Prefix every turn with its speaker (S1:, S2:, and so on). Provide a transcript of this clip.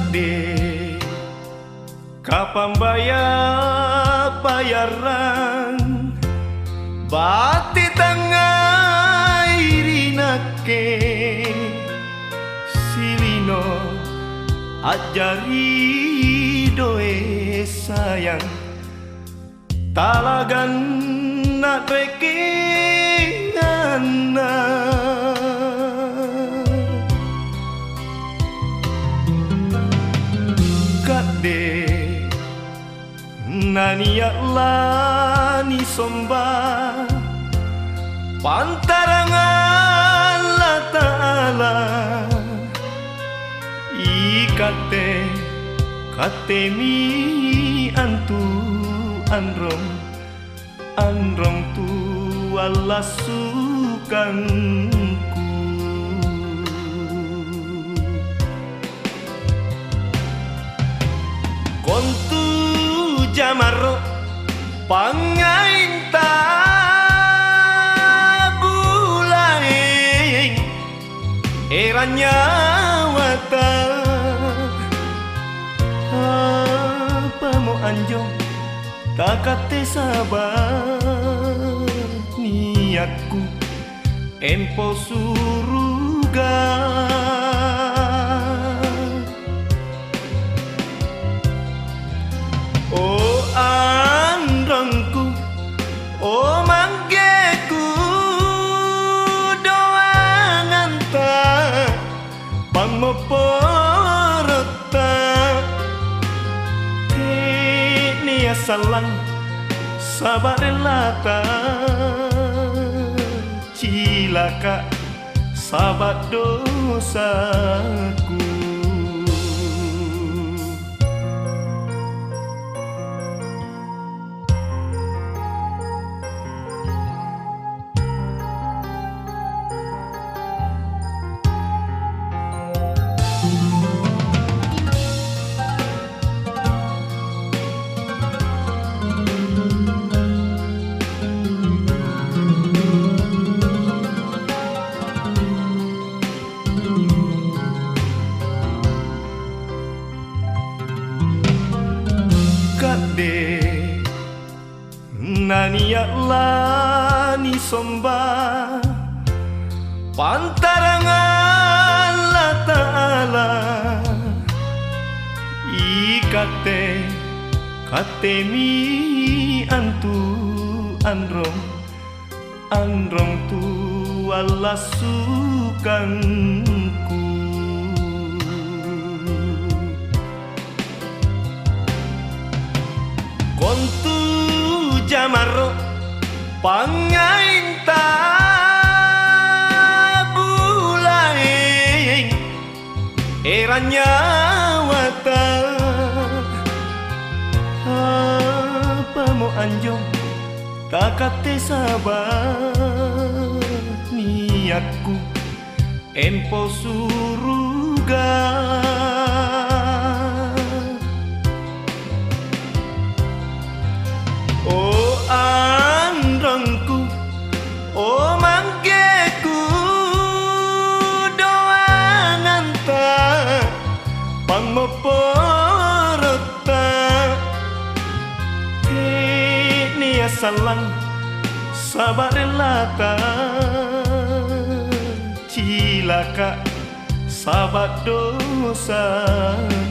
S1: Kade kapan bayaran bati tangga irinake silino ajari doe sayang talagan nak rekingana kade nani lani somba pantarang Allah Ta'ala ikate katemi antu androm tu Allah sukanku kontu jamaro pangainta bulaing eranya wata apa mau anjong takate sabar niatku empo suruga oh androngku oh manggeku doangan tak pangmoporota kini salang sabar relata cilaka sabar dosaku kade nani lani somba pantarang Allah Ta'ala ikate katemi antu androm tu Allah sukanku kontu jamaro pangainta bulaing eranya wata apa mau anjong takate sabar niatku empo suruga oh androngku oh manggeku doangan tak pangmoporota kini salang sabar relata cilaka sabar dosaku